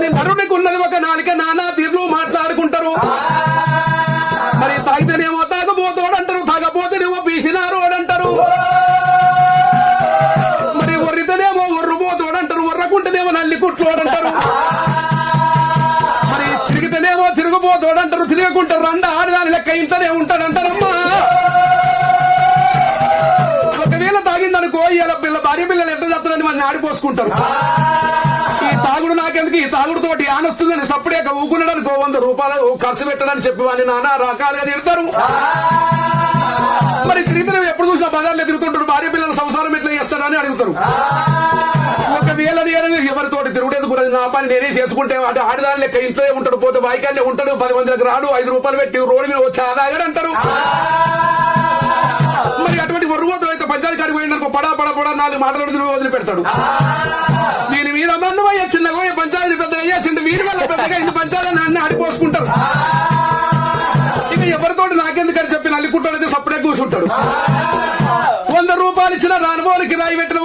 మరి నరునికి ఉన్నది ఒక నాలిక, నానా తీర్లు మాట్లాడుకుంటారు. మరి తాగితేనేమో తాగబోతోడంటారు, తాగపోతేనేమో పీసినారోడంటారు. మరి ఒర్రితేనేమో ఒర్రుబోతోడంటారు, ఒర్రకుంటేనేమో నల్లి కుట్లోడంటారు. మరి తిరిగితేనేమో తిరుగుబోతోడంటారు, తిరగకుంటారు రండ ఆడదాని లెక్క ఇంటనే ఉంటాడంటారమ్మా. ఒకవేళ తాగిందనుకో ఇలా భార్య పిల్లలు ఎంత చేస్తారని మన ఆడిపోసుకుంటారు. ఈ తాగుడు నాకెందుకు, ఈ తాగుడుతోటి ఆనొస్తుందని సప్పుడేక ఊకున్నాడనుకో 100 రూపాయలు ఖర్చు పెట్టడానికి చెప్పి వాడిని నానా రకాలుగా తిడతారు. మరి తిరిగితే ఎప్పుడు చూసినా బజార్లో తిరుగుతుంటారు, భార్య పిల్లల సంసారం ఎట్లా చేస్తాడని అడుగుతారు. ఒకవేళ నేను ఎవరితోటి తిరుగుడేందుకు నా పని నేనే చేసుకుంటే అటు ఆడదాని లెక్క ఇంట్లో ఉంటాడు, పోతే బాయికాన్నే ఉంటాడు, 10 మందికి రాడు, 5 రూపాయలు పెట్టి రోడ్డు మీద వచ్చి ఆదాగాడు అంటారు. మరి అటువంటి ఒర్రుబోతు అయితే పంచాయతీ కాడికి పోయినకు పడా 4 మాటలు వదిలిపెడతాడు. దీని మీద మన్నమయ్యా చిన్నగా పంచాయతీ పెద్దగా అయ్యాసిండు, వీరి వల్ల పెద్దగా ఇంత పంచాయతీ అన్ని ఆడిపోసుకుంటారు. ఇక ఎవరితోటి నాకెందుకని చెప్పి నల్లికుంటాడైతే సప్పుడే కూర్చుంటాడు. 100 రూపాయలు ఇచ్చిన రానుబోలు కిరాయి పెట్టిన